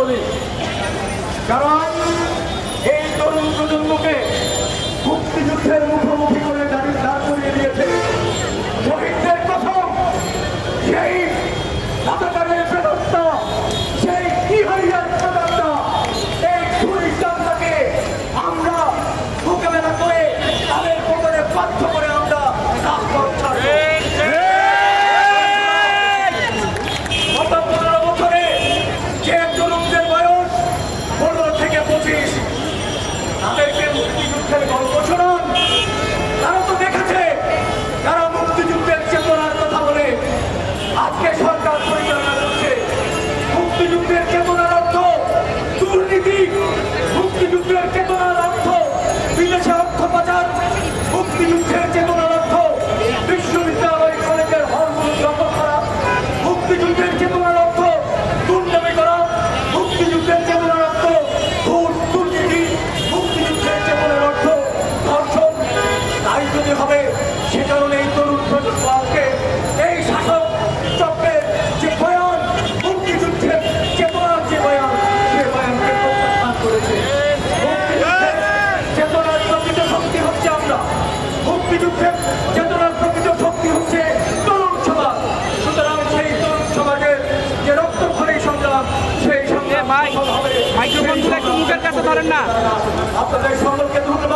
বলি, কারণ এই তরুণ প্রজন্মকে মুক্তিযুদ্ধের মুখোমুখি করে দাঁড় করিয়ে দিয়েছে শহীদদের প্রথম সেই রাজাকারের প্রেরণা, সেই ইহাইয়ার প্রেরণা, এই দুই চামড়াকে আমরা মোকাবেলা করে তাদের পতনে বাধ্য করে আমরা রাজপথ ছাড়ব। গত 15 বছরে যে তরুণদের বয়স 15 থেকে 25, তাদেরকে মুক্তিযুদ্ধের গল্প শোনান। তারা তো দেখেছে, তারা মুক্তিযুদ্ধের চেতনার কথা বলে আজকে সরকার পরিচালনা করছে। মুক্তিযুদ্ধের চেতনার অর্থ দুর্নীতি, মুক্তিযুদ্ধের চেতনার অর্থ বিদেশে অর্থ পাচার, মুক্তিযুদ্ধের চেতনার অর্থ বিশ্ববিদ্যালয় কলেজের হলগুলো দখল করা, মুক্তিযুদ্ধের চেতনার অর্থ দুর্নীতি করা, মুক্তিযুদ্ধের চেতনার অর্থ ঘুষ দুর্নীতি, মুক্তিযুদ্ধের চেতনার অর্থ ধর্ষণ। তাই যদি হবে সে কারণে এই তরুণ প্রজন্ম আজকে এই শাসক চক্রের যে বয়ান, মুক্তিযুদ্ধের চেতনার যে বয়ান, সে বয়ানকে প্রত্যাখ্যান করেছে। মুক্তিযুদ্ধের চেতনার প্রকৃত শক্তি হচ্ছে আমরা, মুক্তিযুদ্ধের চেতনার প্রকৃত শক্তি হচ্ছে তরুণ সমাজ। সুতরাং সেই তরুণ সমাজের যে রক্তক্ষয়ী সংগ্রাম, সেই সংগ্রাম হবে। মাইক্রোফোনগুলো একটু মুখের কাছে ধরেন না। আপনাদের সকলকে ধন্যবাদ।